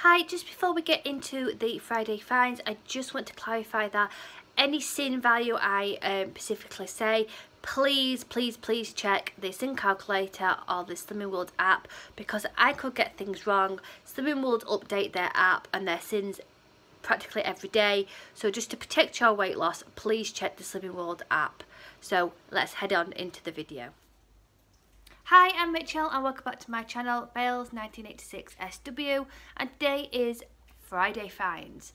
Hi, just before we get into the Friday finds, I just want to clarify that any sin value I specifically say, please check the sin calculator or the SlimmingWorld app, because I could get things wrong. SlimmingWorld update their app and their sins practically every day, so just to protect your weight loss, please check the SlimmingWorld app. So let's head on into the video. Hi, I'm Rachel and welcome back to my channel, Bales 1986 SW, and today is Friday finds.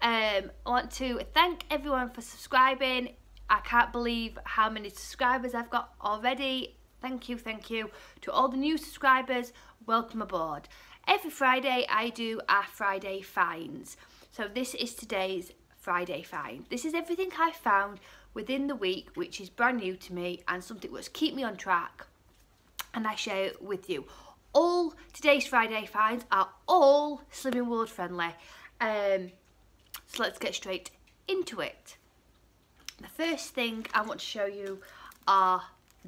I want to thank everyone for subscribing. I can't believe how many subscribers I've got already. Thank you to all the new subscribers. Welcome aboard. Every Friday I do our Friday finds. So this is today's Friday find. This is everything I found within the week which is brand new to me and something which keep me on track, and I share it with you. All today's Friday finds are all SlimmingWorld friendly. So let's get straight into it. The first thing I want to show you are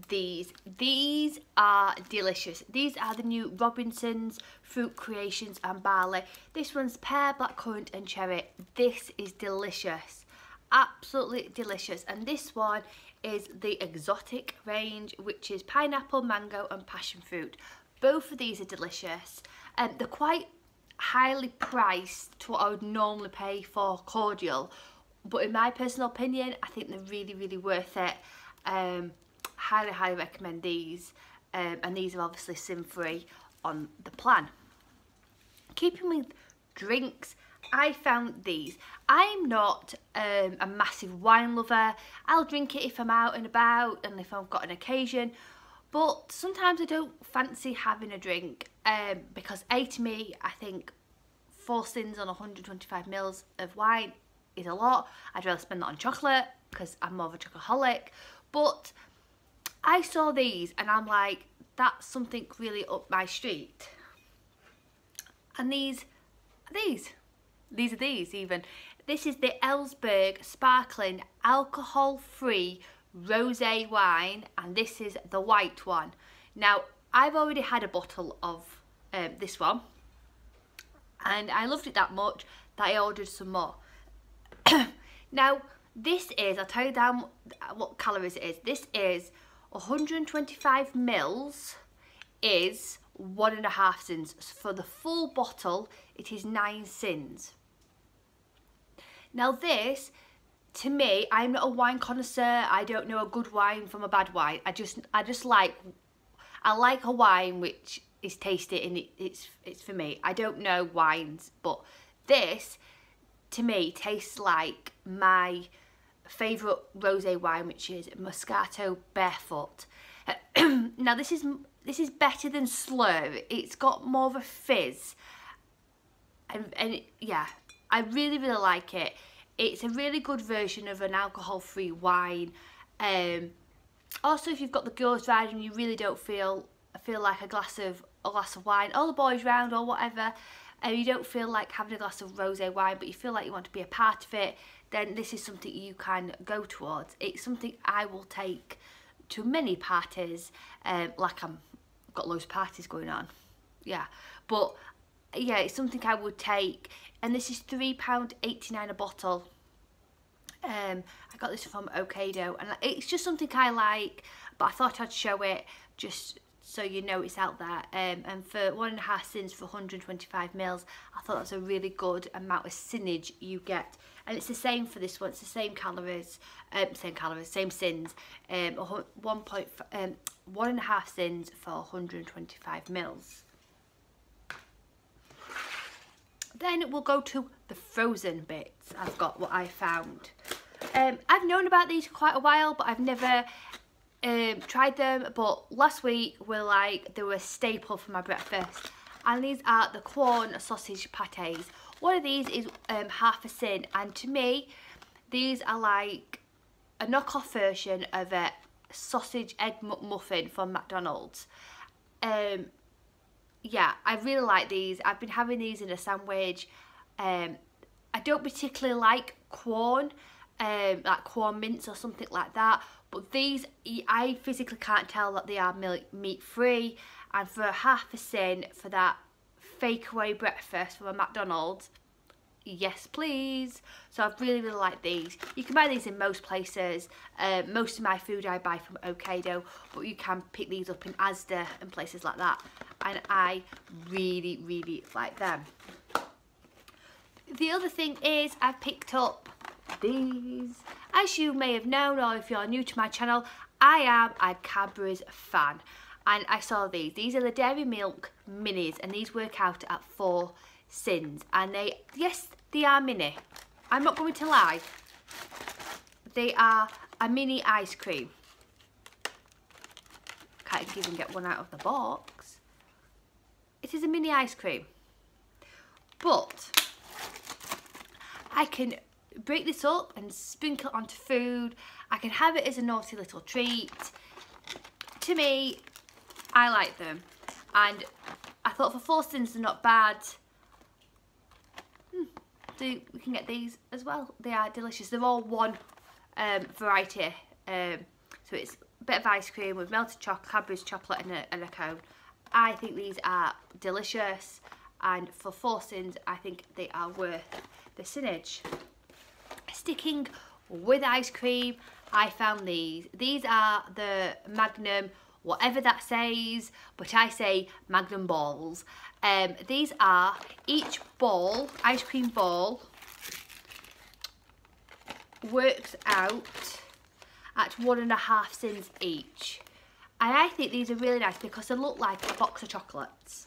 these. These are delicious. These are the new Robinson's Fruit Creations and Barley. This one's pear, blackcurrant and cherry. This is delicious. Absolutely delicious. And this one is the exotic range, which is pineapple, mango and passion fruit. Both of these are delicious, and they're quite highly priced to what I would normally pay for cordial, but in my personal opinion I think they're really worth it. Highly recommend these, and these are obviously sin free on the plan. Keeping with drinks, I found these. I'm not a massive wine lover. I'll drink it if I'm out and about and if I've got an occasion, but sometimes I don't fancy having a drink, because to me, I think 4 sins on 125 mils of wine is a lot. I'd rather spend that on chocolate because I'm more of a chocoholic. But I saw these and I'm like, that's something really up my street. And these are these even. This is the Ellsberg Sparkling Alcohol-Free Rosé Wine, and this is the white one. Now, I've already had a bottle of this one, and I loved it that much that I ordered some more. Now, this is, I'll tell you down what calories it is. This is 125 mils is 1.5 sins. For the full bottle, it is 9 sins. Now this, to me, I'm not a wine connoisseur. I don't know a good wine from a bad wine. I like a wine which is tasty, and it's for me. I don't know wines, but this to me tastes like my favourite rosé wine, which is Moscato Barefoot. Now this is better than Slur. It's got more of a fizz, and yeah, I really like it. It's a really good version of an alcohol-free wine. Also, if you've got the girls round and you really don't feel like a glass of wine, all the boys round or whatever, and you don't feel like having a glass of rosé wine, but you feel like you want to be a part of it, then this is something you can go towards. It's something I will take to many parties, like I've got loads of parties going on, yeah, but yeah, it's something I would take. And this is £3.89 a bottle. I got this from Ocado, and it's just something I like, but I thought I'd show it just so you know it's out there. And for 1.5 sins for 125 mils, I thought that's a really good amount of sinnage you get. And it's the same for this one. It's the same calories, same sins. 1.5 sins for 125 mils. Then we'll go to the frozen bits. I've got what I found. I've known about these for quite a while, but I've never tried them. But last week they were a staple for my breakfast. And these are the corn sausage patties. One of these is half a sin, and to me, these are like a knockoff version of a sausage egg McMuffin from McDonald's. Yeah, I really like these. I've been having these in a sandwich. I don't particularly like corn, like corn mince or something like that, but these, I physically can't tell that they are meat free, and for half a sin for that fake away breakfast from a McDonald's, yes please. So I really like these. You can buy these in most places. Most of my food I buy from Ocado, but you can pick these up in Asda and places like that, and I really like them. The other thing is I've picked up these. As you may have known, or if you're new to my channel, I am a Caboose fan, and I saw these. These are the Dairy Milk Minis, and these work out at 4 syns, and yes, they are mini. I'm not going to lie. They are a mini ice cream. Can't even get one out of the box. It is a mini ice cream, but I can break this up and sprinkle it onto food. I can have it as a naughty little treat. To me, I like them, and I thought for 4 syns they're not bad. So we can get these as well. They are delicious. They're all one variety. So it's a bit of ice cream with melted chocolate, Cadbury's chocolate and a cone. I think these are delicious, and for 4 syns I think they are worth the sinnage. Sticking with ice cream, I found these. These are the Magnum, whatever that says, but I say Magnum Balls. These are, each ball, ice cream ball, works out at 1.5 syns each. And I think these are really nice because they look like a box of chocolates.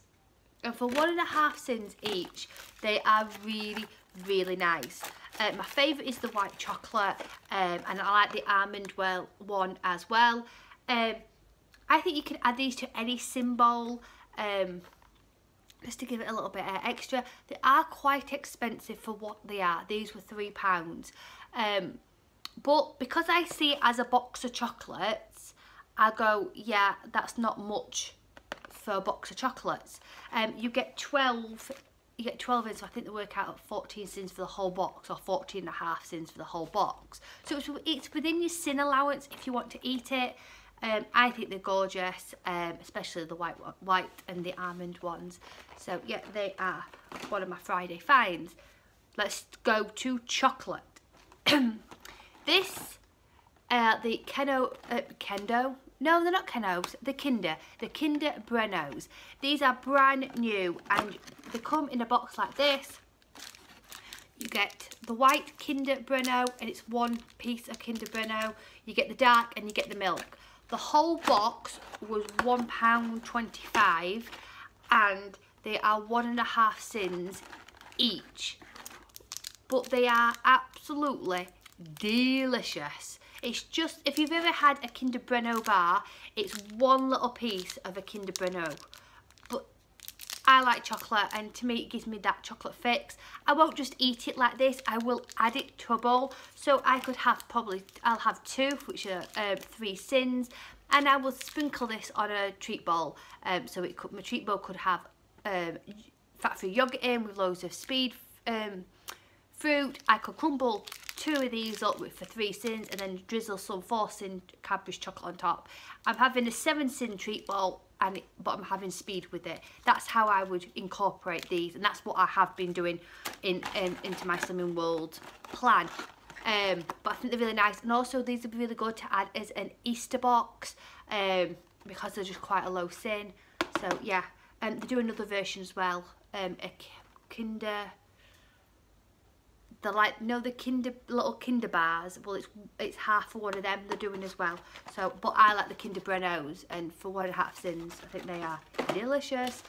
And for 1.5 syns each, they are really nice. My favourite is the white chocolate, and I like the almond one as well. I think you can add these to any syn bowl, just to give it a little bit extra. They are quite expensive for what they are. These were £3. But because I see it as a box of chocolates, I go, yeah, that's not much for a box of chocolates. You get 12 in, so I think they work out at 14 syns for the whole box, or 14.5 syns for the whole box. So it's within your syn allowance if you want to eat it. I think they're gorgeous, especially the white and the almond ones. So yeah, they are one of my Friday finds. Let's go to chocolate. This, the Kendo. No, they're not Kenos. The Kinder Brennos. These are brand new, and they come in a box like this. You get the white Kinder Brenno, and it's one piece of Kinder Brenno. You get the dark, and you get the milk. The whole box was £1.25, and they are 1.5 syns each. But they are absolutely delicious. It's just, if you've ever had a Kinder Brenno bar, it's one little piece of a Kinder Brenno. But I like chocolate, and to me it gives me that chocolate fix. I won't just eat it like this, I will add it to a bowl. So I could have I'll have 2, which are 3 syns, and I will sprinkle this on a treat bowl. So my treat bowl could have fat-free yogurt in with loads of speed fruit. I could crumble 2 of these up for 3 syns and then drizzle some 4 syn Cadbury's chocolate on top. I'm having a 7 syn treat bowl, but I'm having speed with it. That's how I would incorporate these, and that's what I have been doing into my SlimmingWorld plan. But I think they're really nice, and also these would be really good to add as an Easter box, because they're just quite a low syn. So yeah, they do another version as well, a Kinder. They're like, the little Kinder bars. Well, it's half for one of them they're doing as well. So, but I like the Kinder Brennos, and for 1.5 syns, I think they are delicious.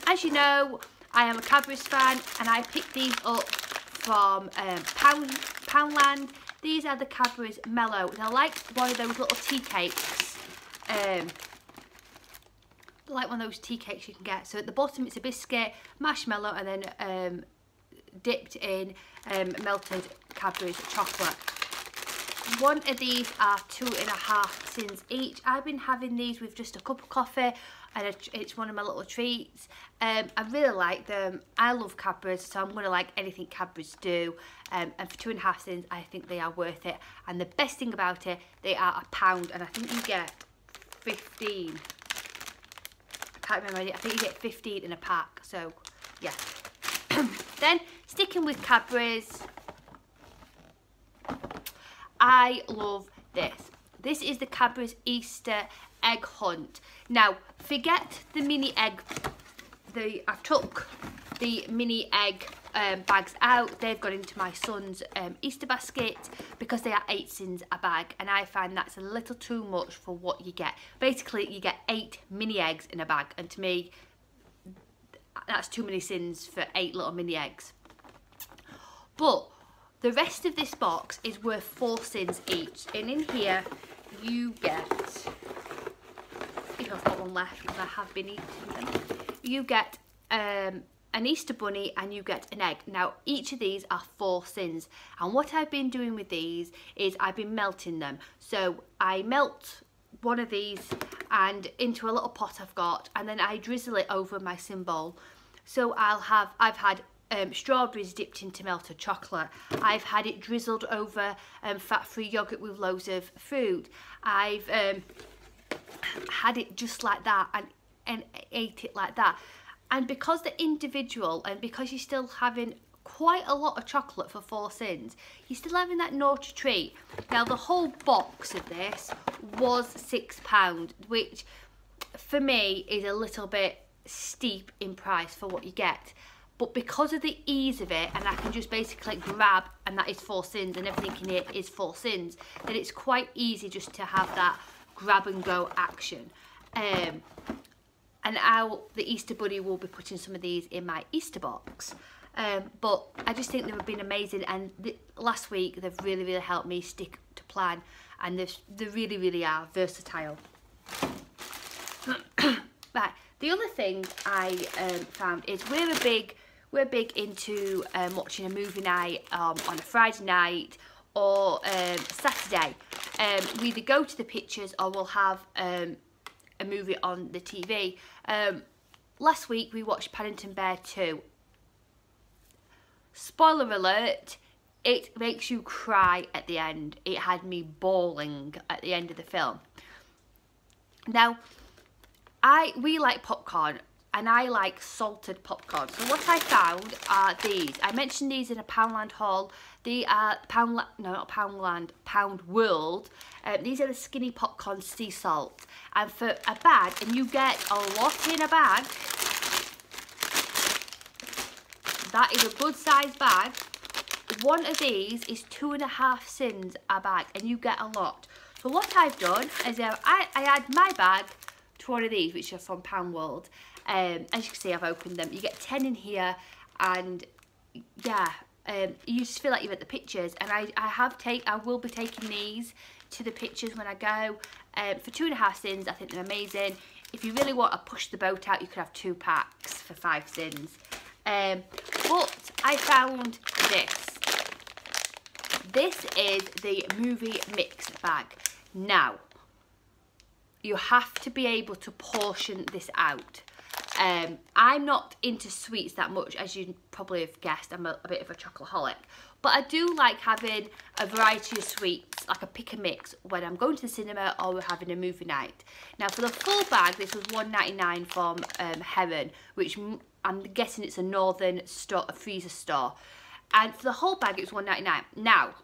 As you know, I am a Caboose fan, and I picked these up from Poundland. These are the Caboose Mellow. They're like one of those little tea cakes. Like one of those tea cakes you can get. So at the bottom it's a biscuit, marshmallow, and then dipped in melted Cadbury's chocolate. One of these are 2.5 syns each. I've been having these with just a cup of coffee, and it's one of my little treats. I really like them. I love Cadbury's, so I'm going to like anything Cadbury's do. And for 2.5 syns, I think they are worth it. And the best thing about it, they are £1, and I think you get 15. can't remember, I think you get 15 in a pack, so yeah. Then, sticking with Cadbury's, I love this. This is the Cadbury's Easter egg hunt. Now, forget the mini egg. I've took the mini egg bags out. They've gone into my son's Easter basket because they are 8 syns a bag, and I find that's a little too much for what you get. Basically, you get 8 mini eggs in a bag, and to me, that's too many syns for 8 little mini eggs. But the rest of this box is worth 4 syns each, and in here you get, if I've got one left because I have been eating them, you get an Easter bunny and you get an egg. Now each of these are 4 syns, and what I've been doing with these is I've been melting them. So I melt one of these and into a little pot I've got, and then I drizzle it over my syn bowl. So I've had strawberries dipped into melted chocolate. I've had it drizzled over fat-free yogurt with loads of fruit. I've had it just like that and ate it like that. And because they're individual, and because you're still having quite a lot of chocolate for 4 syns, you're still having that naughty treat. Now the whole box of this was £6, which for me is a little bit steep in price for what you get. But because of the ease of it, and I can just basically grab, and that is 4 syns, and everything in here is 4 syns, then it's quite easy just to have that grab and go action. And the Easter Bunny will be putting some of these in my Easter box. But I just think they've been amazing, and last week they've really helped me stick to plan, and they really are versatile. Right, the other thing I found is we're big into watching a movie night on a Friday night or Saturday. We either go to the pictures or we'll have a movie on the TV. Last week we watched Paddington Bear 2. Spoiler alert, it makes you cry at the end. It had me bawling at the end of the film. Now, we like popcorn, and I like salted popcorn. So what I found are these. I mentioned these in a Poundland haul. They are Pound World. These are the skinny popcorn sea salt. And for a bag, and you get a lot in a bag. That is a good sized bag. One of these is 2.5 syns a bag, and you get a lot. So what I've done is I add my bag to one of these, which are from Pound World. As you can see, I've opened them. You get 10 in here, and yeah, you just feel like you're at the pictures. And I will be taking these to the pictures when I go. For 2.5 syns, I think they're amazing. If you really want to push the boat out, you could have 2 packs for 5 syns. But I found this. This is the movie mix bag. Now, you have to be able to portion this out. I'm not into sweets that much, as you probably have guessed. I'm a bit of a chocoholic, but I do like having a variety of sweets, like a pick and mix, when I'm going to the cinema or we're having a movie night. Now for the full bag, this was £1.99 from Heron, which I'm guessing it's a northern store, a freezer store. And for the whole bag, it was £1.99. Now,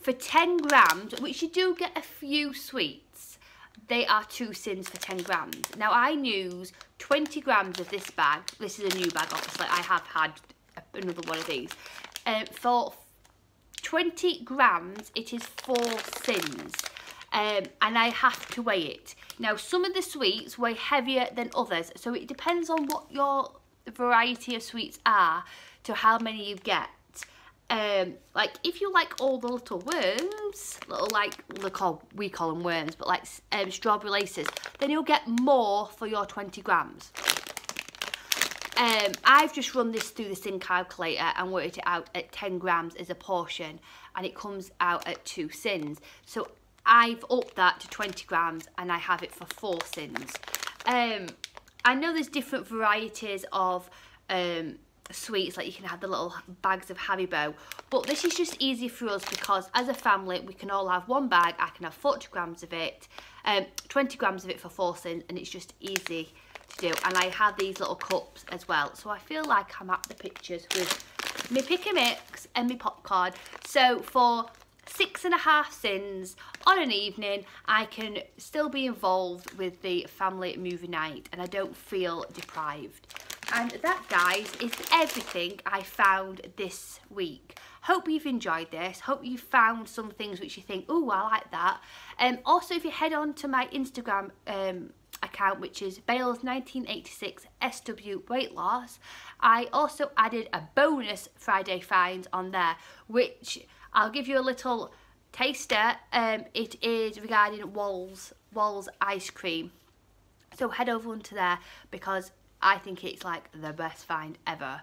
for 10 grams, which you do get a few sweets, they are 2 syns for 10 grams. Now I use 20 grams of this bag. This is a new bag, obviously. I have had another one of these. For 20 grams, it is 4 syns. And I have to weigh it. Now some of the sweets weigh heavier than others, so it depends on what your variety of sweets are to how many you get. Like if you like all the little worms, we call them worms, but like strawberry laces, then you'll get more for your 20 grams. I've just run this through the syn calculator and worked it out at 10 grams as a portion, and it comes out at 2 syns. So I've upped that to 20 grams and I have it for 4 syns. I know there's different varieties of sweets, like you can have the little bags of Haribo, but this is just easy for us because as a family we can all have one bag. I can have 40 grams of it, 20 grams of it for 4 syns, and it's just easy to do. And I had these little cups as well. So I feel like I'm at the pictures with me pick a mix and me popcorn. So for 6.5 syns on an evening, I can still be involved with the family movie night and I don't feel deprived. And that, guys, is everything I found this week. Hope you've enjoyed this. Hope you found some things which you think, oh, I like that. Also, if you head on to my Instagram account, which is Bales1986SW Weight Loss, I also added a bonus Friday finds on there, which I'll give you a little taster. It is regarding Walls ice cream. So head over onto there because I think it's like the best find ever.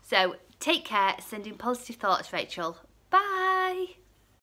So take care, sending positive thoughts, Rachel. Bye.